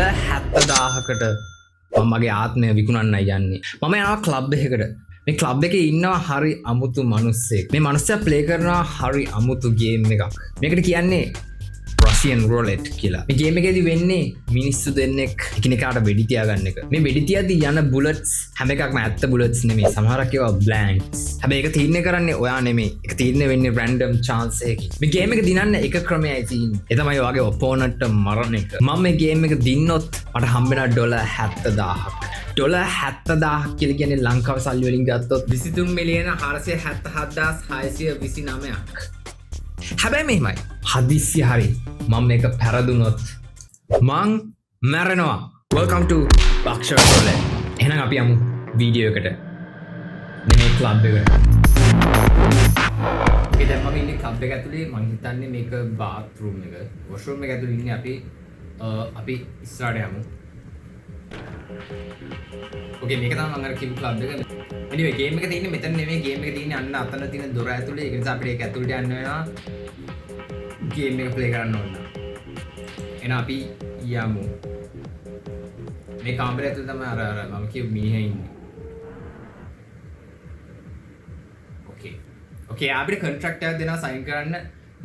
$70,000කට මම මගේ ආත්මය විකුණන්නයි යන්නේ. මම යනවා ක්ලබ් එකකට. මේ ක්ලබ් එකේ ඉන්නවා හරි අමුතු මිනිස්සෙක්. මේ මිනිස්සයා ප්ලේ කරනවා හරි අමුතු ගේම් එකක්. මේකට කියන්නේ Russian roulette කියලා. මේ ගේම් එකේදී වෙන්නේ මිනිස්සු දෙන්නෙක් එකිනෙකාට වෙඩි තියාගන්න එක. මේ වෙඩි තියද්දී යන bullets හැම එකක්ම ඇත්ත bullets නෙමෙයි. සමහරක් ඒවා blanks. හැබැයි ඒක තීරණය කරන්නේ ඔයා නෙමෙයි. ඒක තීරණය වෙන්නේ random chance එකකින්. මේ ගේම් එක දිනන්න එක ක්‍රමයයි තියෙන්නේ. ඒ තමයි ඔයාගේ opponent මරණ එක. මම මේ ගේම් එක දින්නොත් මට හම්බ වෙනවා $70,000ක්. $70,000 කියලා කියන්නේ ලංකාව සල්ලි වලින් ගත්තොත් 23,470,629ක්. හැබැයි මෙහෙමයි. හදිස්සිය හරි මම මේක පැරදුනොත් මං මැරෙනවා. Welcome to Bakshar Roulette. එහෙනම් අපි යමු වීඩියෝ එකට. මේ ක්ලබ් එකට. ඒ දැන් මම ඉන්නේ ක්ලබ් එක ඇතුලේ. මං හිතන්නේ මේක බාත්රූම් එක. වොෂරූම් එක ඇතුලේ ඉන්නේ අපි ඉස්සරහට යමු. ඕකේ මේක තමයි මම අර කිව්ව ක්ලබ් එක. anyway ගේම් එක තියෙන්නේ මෙතන නෙමෙයි. ගේම් එක තියෙන්නේ අන්න අතන තියෙන දොර ඇතුලේ. ඒක නිසා අපිට ඒක ඇතුලට යන්න වෙනවා. ගේම් එක ප්ලේ කරන්න ඕන. එහෙනම් අපි යමු. මේ කාමරය ඇතුලේ තමයි අර මම කියපු මිනිහා ඉන්නේ. ඕකේ අපිට කොන්ට්‍රැක්ට් එකක් දෙනවා සයින් කරන්න.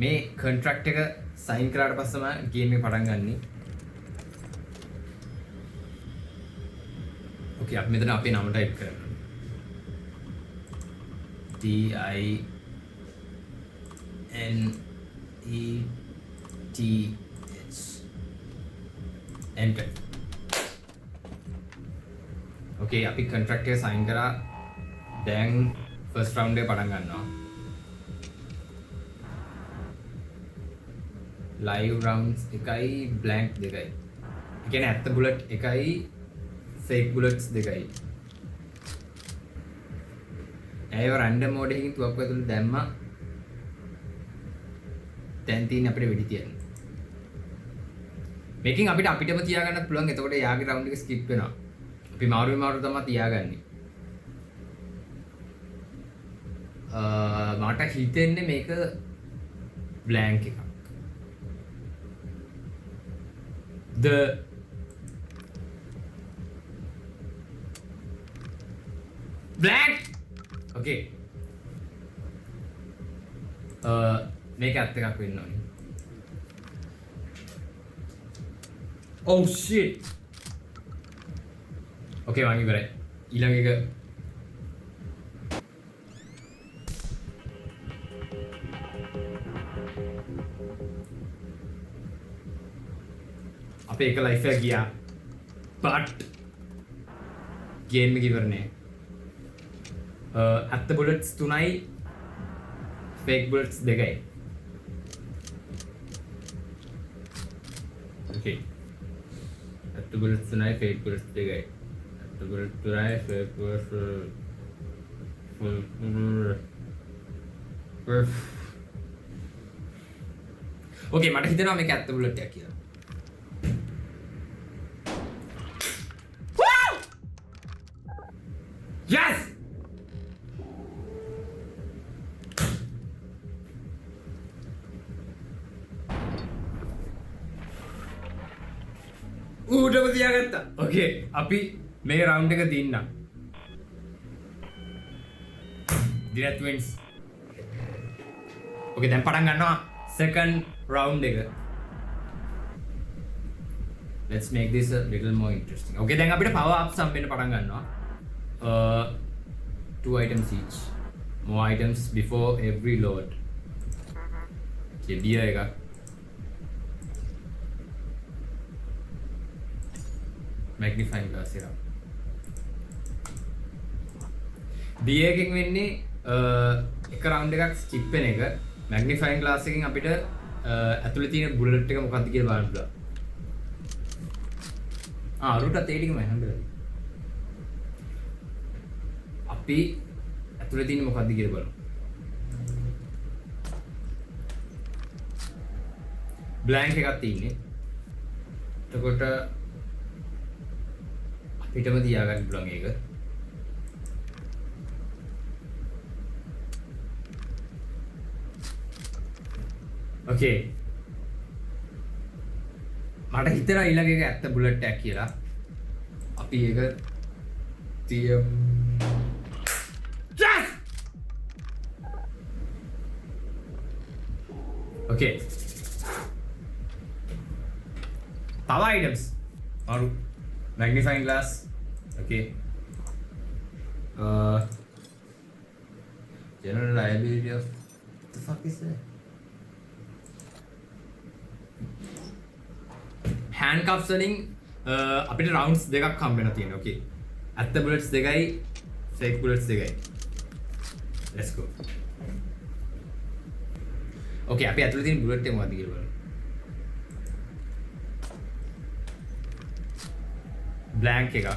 මේ කොන්ට්‍රැක්ට් එක සයින් කරාට පස්සම ගේම් එක පටන් ගන්නයි. ඕකේ අපි මෙතන අපේ නම ටයිප් කරනවා. TINETH enter. ඕකේ අපි කොන්ට්‍රැක්ට් එක සයින් කරා. දැන් ෆස්ට් රවුන්ඩ් එක පටන් ගන්නවා. ලයිව් රවුන්ඩ්ස් එකයි බ්ලැන්ක් දෙකයි. ඒ කියන්නේ ඇත්ත බුලට් එකයි fake bullets දෙකයි. ඒව රැන්ඩම් මෝඩ් එකකින් තුවක්කුව ඇතුළේ දැම්මා. දැන් තියෙන්නේ අපිට වෙඩි තියන්න. මේකෙන් අපිටම තියාගන්නත් පුළුවන්. එතකොට යාගේ රවුන්ඩ් එක ස්කිප් වෙනවා. අපි මාරු තමයි තියාගන්නේ. මට හිතෙන්නේ මේක බ්ලැන්ක් එකක්. The blank. Okay. මේක ඇත්ත එකක් වෙන්න ඕනේ. Oh shit. Okay මම ඉවරයි. ඊළඟ එක අපේ එක ලයිෆ් එක ගියා. but ගේම් එක ඉවර නෑ. ඇත්ත බුලට්ස් 3යි ෆේක් බුලට්ස් 2යි. ඕකේ ඇත්ත බුලට්ස් 3යි ෆේක් බුලට්ස් 2යි. ඇත්ත බුලට්ස් 3යි ෆේක් බුලට්ස් ඕකේ මට හිතෙනවා මේක ඇත්ත බුලට් එකක් කියලා. yes ඌටම තියාගත්තා. ඕකේ අපි මේ රවුන්ඩ් එක දින්නම්. දිනත් වින්ස්. ඕකේ දැන් පටන් ගන්නවා සෙකන්ඩ් රවුන්ඩ් එක. let's make this a little more interesting. ඕකේ දැන් අපිට power ups හම්බෙන්න පටන් ගන්නවා. 2 items each. More items before every load. Okay, beer එක. magnifying glass එක. beer එකෙන් වෙන්නේ එක round එකක් skip වෙන එක. magnifying glass එකෙන් අපිට ඇතුලේ තියෙන bullet එක මොකක්ද කියලා බලන්න පුළුවන්. අරුටත් ඒ ටිකම හම්බෙලා. අපි ඇතුලේ තියෙන්නේ මොකක්ද කියලා බලමු. බ්ලැන්ක් එකක් තියෙන්නේ. එතකොට අපිටම තියාගන්න පුළුවන් ඒක. ඕකේ. මට හිතෙනවා ඊළඟ එක ඇත්ත බුලට් එකක් කියලා. අපි ඒක yes! Okay. තව items. මාරු magnifying glass. Okay. General liability of what the fuck is that? Handcuffs වලින් අපිට rounds දෙකක් හම්බ වෙනවා තියෙනවා. Okay. ඇත්ත bullets දෙකයි fake bullets දෙකයි. Let's go. Okay, අපි ඇතුලේ තියෙන bullet එක මොකක්ද කියලා බලමු. Blank එකක්.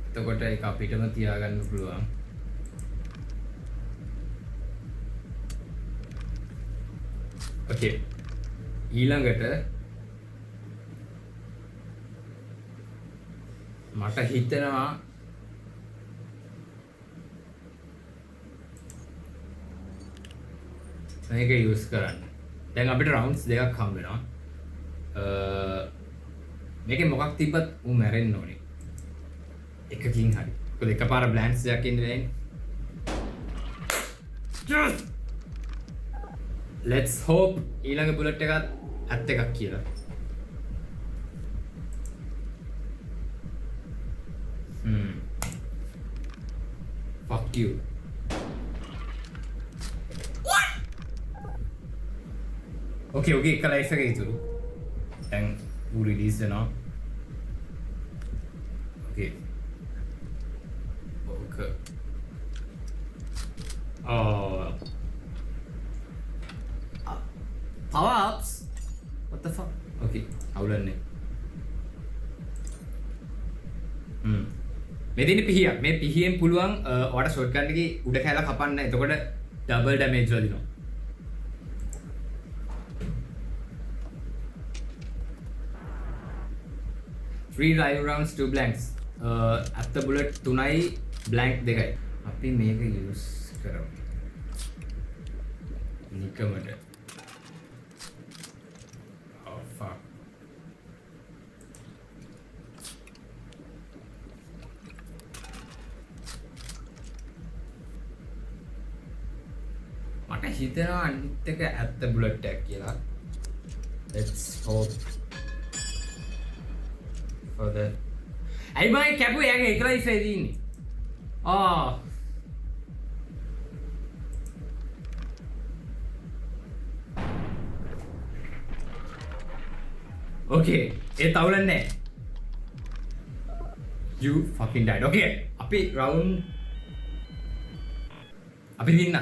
එතකොට ඒක අපිටම තියාගන්න පුළුවන්. Okay. ඊළඟට මට හිතෙනවා මේක යූස් කරන්න. දැන් අපිට රවුන්ඩ්ස් දෙකක් හම්බ වෙනවා. මේකේ මොකක් තිබ්බත් ඌ මැරෙන්න ඕනේ. එකකින් හරි. මොකද එකපාර බ්ලැන්ක්ස් දෙකක් ඉන්න වෙන්නේ. Let's hope ඊළඟ බුලට් එකත් ඇත්ත එකක් කියලා. Fuck you. What? Okay, එක ලයිෆ් එක ඉතුරු. දැන් ඌ රිලීස් වෙනවා. Okay. Okay. Power ups? What the fuck? Okay, අවුලන්නේ. මේ තියෙන පිහියක්. මේ පිහියෙන් පුළුවන් ඔයාලට ෂොට් ගන් එකේ උඩ කැල කපන්න. එතකොට ඩබල් ඩැමේජ් වදිනවා. Three live rounds, 2 blanks. At the bullet 3යි blank 2යි. අපි මේක use කරමු. නිකමට. Oh fuck. මට හිතෙනවා අනිත් එක ඇත්ත බුලට් එකක් කියලා. Let's hope for the ඇයි මම කැපුවේ යගේ එකලා ඉස්සේ දින්නේ. Okay, A තවුලන්නේ. You fucking died. Okay, අපි round අපි දින්න.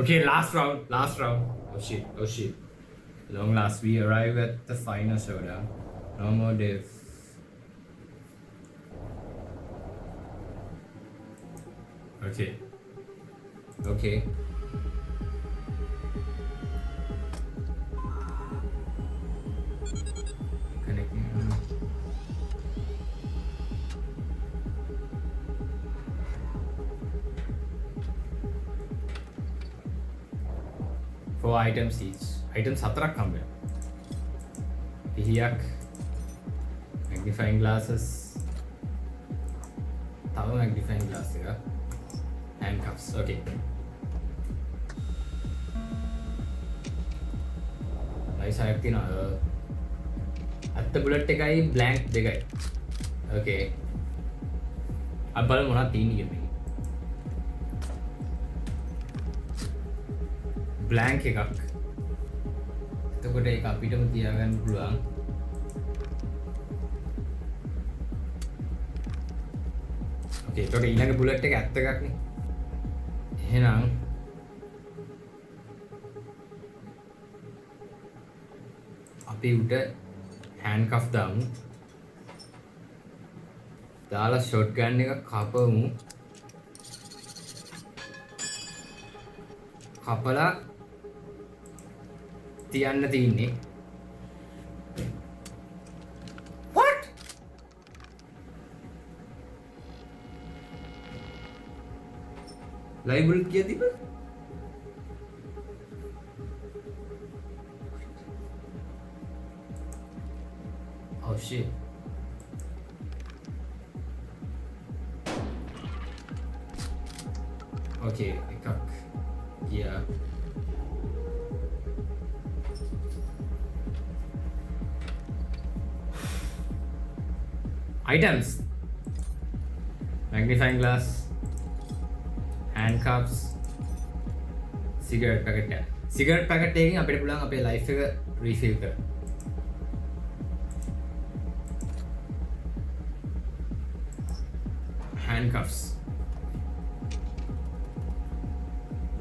Okay, last round. Oh shit. Long last, we arrive at the final showdown. No more death. Okay. Connecting. 4 items each. Items 4ක් හම්බ වෙනවා. පිහියක්, magnifying glasses, තව magnifying glass එක, handcuffs. Okay. nice එකක් තියෙනවා. ඇත්ත bullet එකයි blank 2යි. Okay. අපි බලමු මොනවද තියෙන්නේ කියලා. blank එකක්. එතකොට ඒක අපිටම තියාගන්න පුළුවන්. Okay, එතකොට ඊළඟ බුලට් එක ඇත්ත එකක් නේ. එහෙනම් අපි උඩ handcuff දාමු. දාලා shotgun එක කපමු. කපලා තියන්න තියෙන්නේ. What? Live bullet किया थी पर? shit. Okay, එකක් ගියා. Items. Magnifying glass, handcuffs, cigarette packet එක. Cigarette packet එකකින් අපිට පුළුවන් අපේ life එක refill කරන්න. Handcuffs.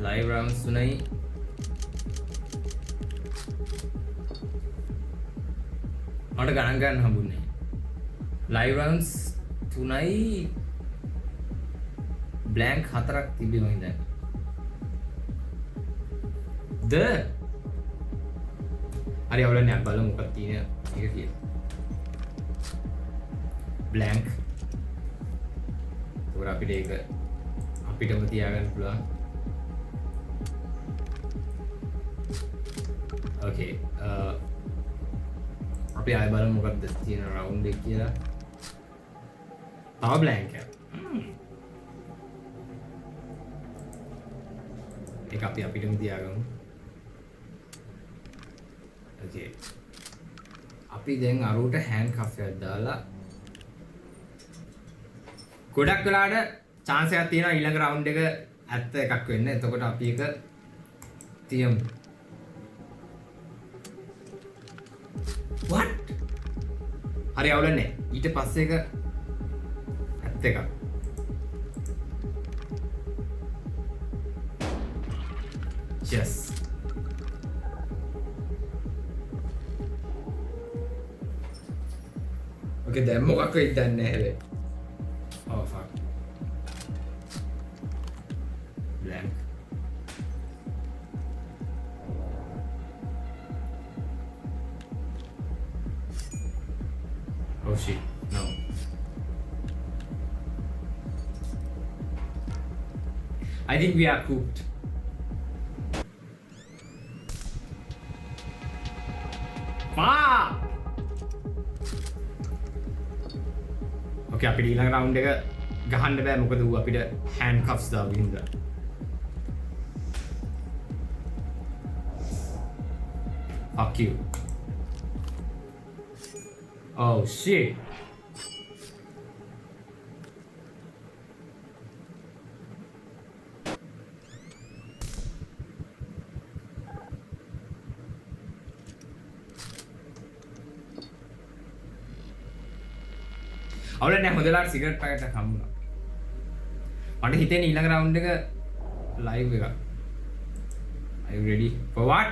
Live rounds 3යි. මට ගණන් ගන්න හම්බුනේ. Live rounds 3යි blank 4ක් තිබ්බේ මම හිතන්නේ. හරි අවුලන්නේ අපි බලමු මොකක්ද තියෙන එක කියලා. blank. ඒකට අපිට ඒක අපිටම තියාගන්න පුළුවන්. Okay. අපි ආයෙ බලමු මොකක්ද තියෙන round එක කියලා. තව blank එක. ඒක අපි අපිටම තියාගමු. Okay. අපි දැන් අරුවට handcuff එකක් දාලා ගොඩක් වෙලාට chance එකක් තියෙනවා ඊළඟ round එක ඇත්ත එකක් වෙන්න. එතකොට අපි ඒක තියමු. What? හරි අවුලන්නේ. ඊට පස්සේ එක ඇත්ත එකක්. Yes. Okay, දැන් මොකක් වෙයිද දන්නේ නැහැ. Oh fuck. Blank. Oh shit. No. I think we are cooked. Okay, අපිට ඊළඟ රවුන්ඩ් එක ගහන්න බෑ මොකද ඌ අපිට handcuffs දාපු හින්දා. Fuck you. Oh shit. අවුල නැහැ හොඳලාට සිගරට් පැකට් එකක් හම්බුණා. මට හිතෙන්නේ ඊළඟ රවුන්ඩ් එක ලයිව් එකක්. Are you ready for what?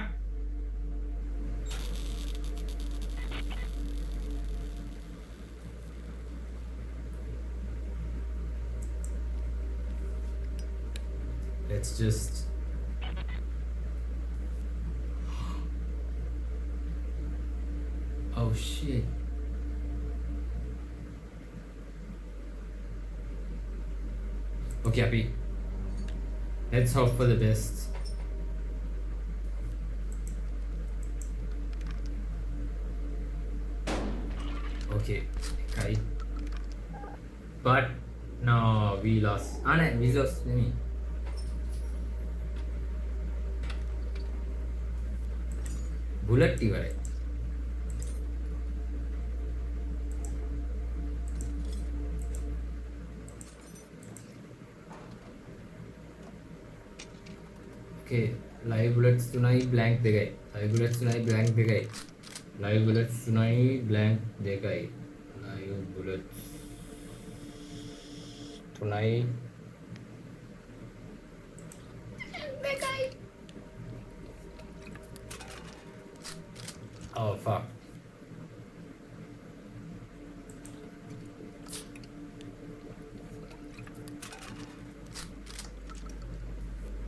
Let's just oh shit. Okay, Abhi. Let's hope for the best. Okay, Kai. But no, we lost. Ah, no, we lost. Me. Bullet ඉවරයි. Okay, live bullets 3යි blank 2යි. Live bullets 3යි blank 2යි. Live bullets 3යි blank 2යි. Live bullets 3යි Oh fuck.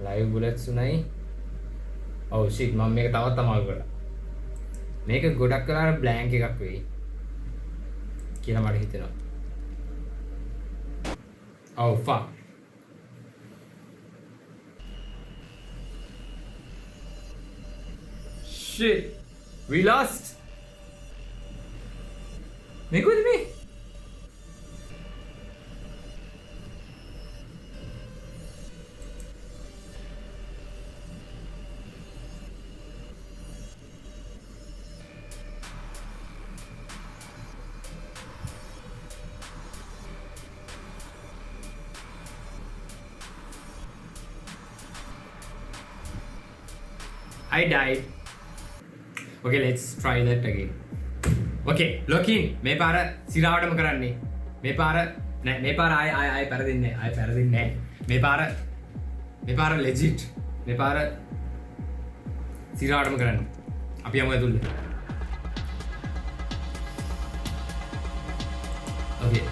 Live bullets උනායි. Oh shit මම මේක තවත් අමාරු කරා. මේක ගොඩක් වෙලාවට blank එකක් වෙයි කියලා මට හිතෙනවා. Oh fuck. Shit. We lost. මේක කොහෙද මේ? I died. Okay, let's try that again. Okay, Lokin, මේ පාර සිරාවටම කරන්නේ. මේ පාර නෑ මේ පාර ආය පෙරදින්නේ නෑ. ආය පෙරදින්නේ නෑ. මේ පාර legit. මේ පාර සිරාවටම කරන්න. අපි යමු ඇතුළේ. Okay.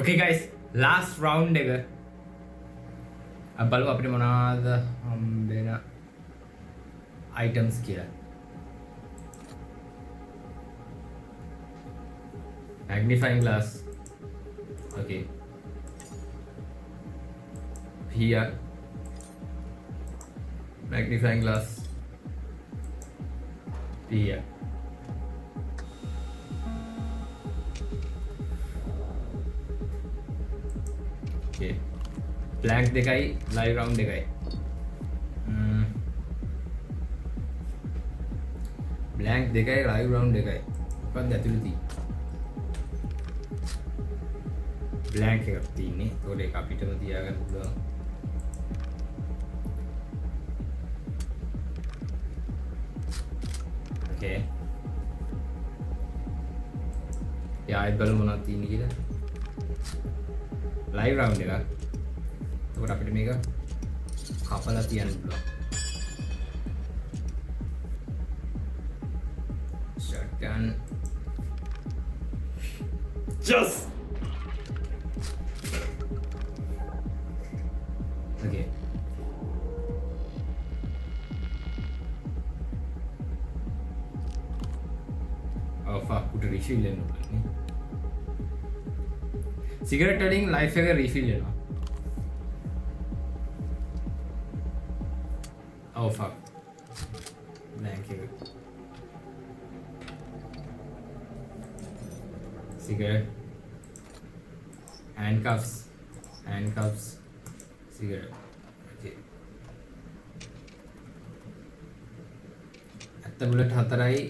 Okay guys, last round එක. අපි බලමු අපිට මොනවාද හම්බෙන items කියලා. Magnifying glass. Okay. Here. Magnifying glass. Here. Okay. Blank දෙකයි live round දෙකයි. Blank දෙකයි live round දෙකයි. මොකක්ද ඇතුළේ තියෙන්නේ? Blank එකක් තියෙන්නේ. ඒකට ඒක අපිටම තියාගන්න පුළුවන්. Okay. ආයෙත් බලමු මොනවද තියෙන්නේ කියලා. Live round එක. එතකොට අපිට මේක කපලා තියන්න පුළුවන්. Shotgun. Just. Okay. Oh fuck, උට refill වෙන්න ඕනේ. Cigarette වලින් life එක refill වෙනවා. Oh fuck. Thank you. Cigarette. Handcuffs. Cigarette. Okay. ඇත්ත බුලට් 4යි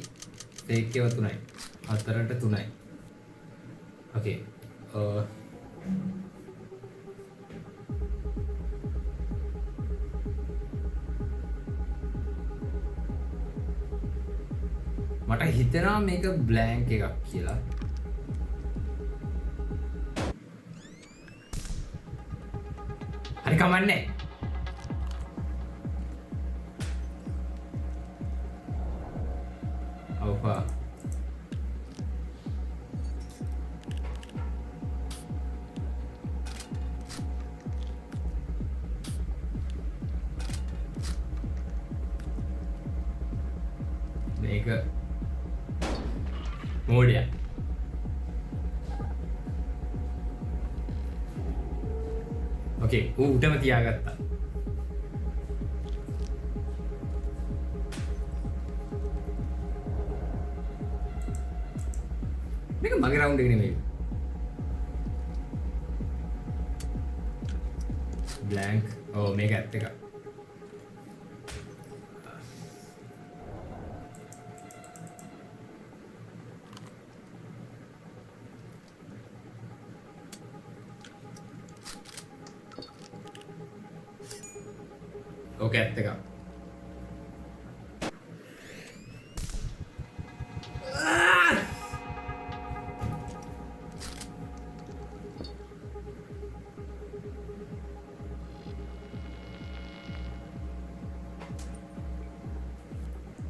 fake ඒවා 3යි. 4ට 3යි. Okay. මට හිතෙනවා මේක බ්ලැන්ක් එකක් කියලා. හරි කමන්නේ. ඔව්පා. මේක මෝඩිය. ඕකේ ඌටම තියාගත්තා. මේක මගේ රවුන්ඩ් එක නෙමෙයි. බ්ලැන්ක්. ඕ මේක ඇත්ත එක. ඕක ඇත්ත එක.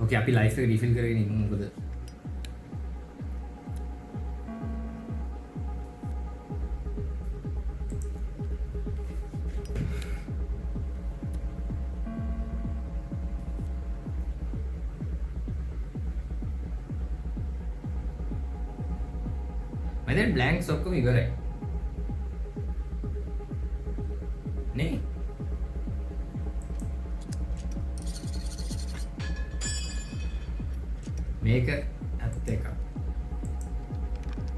ඕකේ අපි ලයිෆ් එක රීෆිල් කරගෙන ඉමු මොකද මම දැන් බ්ලැන්ක්ස් ඔක්කොම ඉවරයි නේ මේක ඇත්ත එකක්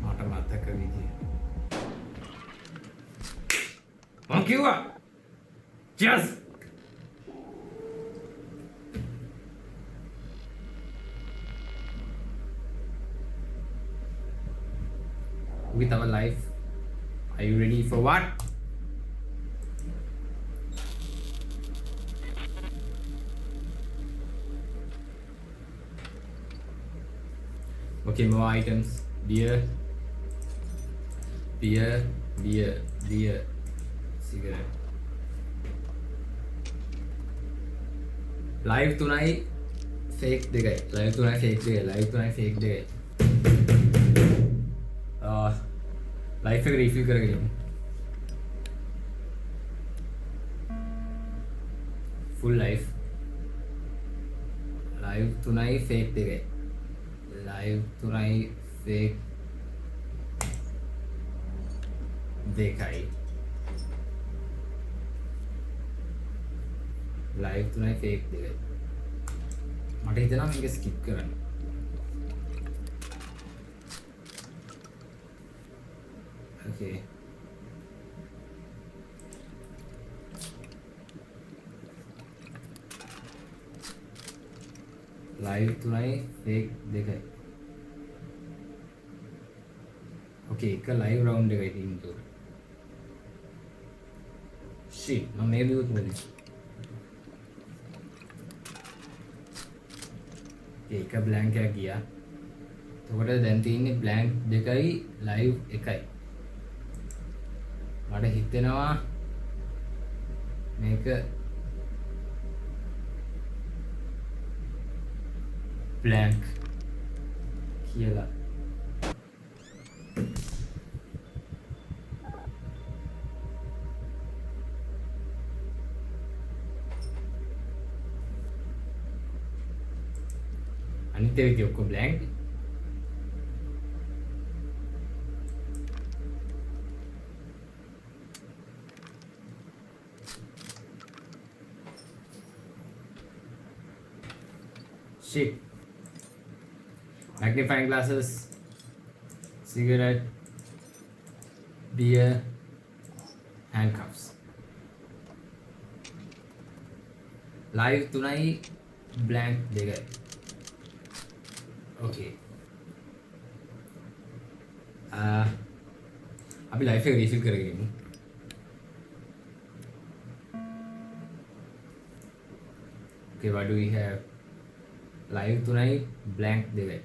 මට මතක විදිය මම කිව්වා just with our life. Are you ready for what? Okay, more items. Beer, cigarette. Live tonight, fake දෙකයි. Live tonight fake දෙකයි. Live tonight fake දෙකයි. लाइफ एक रिफिल करके फुल लाइफ तो नहीं फेक दे गए लाइव तो नहीं फेक देखाई लाइव तो नहीं फेक दे गए मटे इतना मैं स्किप करना Okay. Live තුනයි fake දෙකයි. Okay, එක live round එකයි තියෙන්නේ. Shit, මම මේ විදිහට මොකද? ඒක blank එකක් ගියා. එතකොට දැන් තියෙන්නේ blank දෙකයි live එකයි. මට හිතෙනවා මේක blank කියලා අනිත් ඒවා ඔක්කොම blank shit magnifying glasses cigarette beer handcuffs live තුනයි blank දෙකයි okay අපි live එක refill කරගෙන ඉමු okay what do we have live තුනයි blank දෙකයි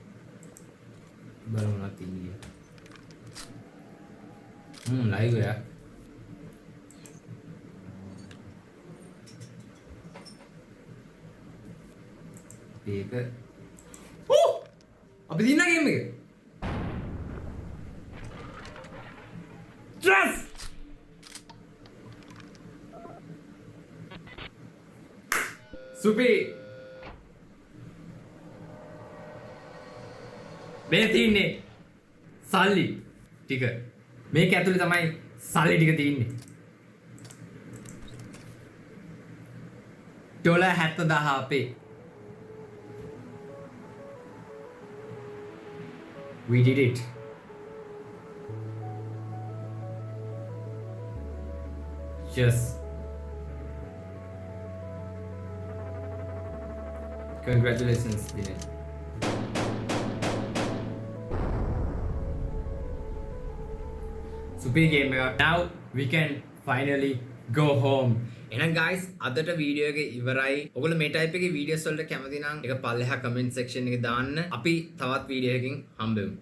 බලමු මොනවද තියෙන්නේ live එක ඒක අපි දින්න ගේම් එක yes සුපි මේ තියන්නේ සල්ලි ටික මේක ඇතුලේ තමයි සල්ලි ටික තියෙන්නේ $70,000 අපේ we did it yes congratulations Dinesh super game එක now we can finally go home එහෙනම් guys අදට වීඩියෝ එක ඉවරයි. ඔයගොල්ලෝ මේ type එකේ videos වලට කැමති නම් ඒක පල්ලෙහා comment section එකේ දාන්න. අපි තවත් වීඩියෝ එකකින් හම්බෙමු.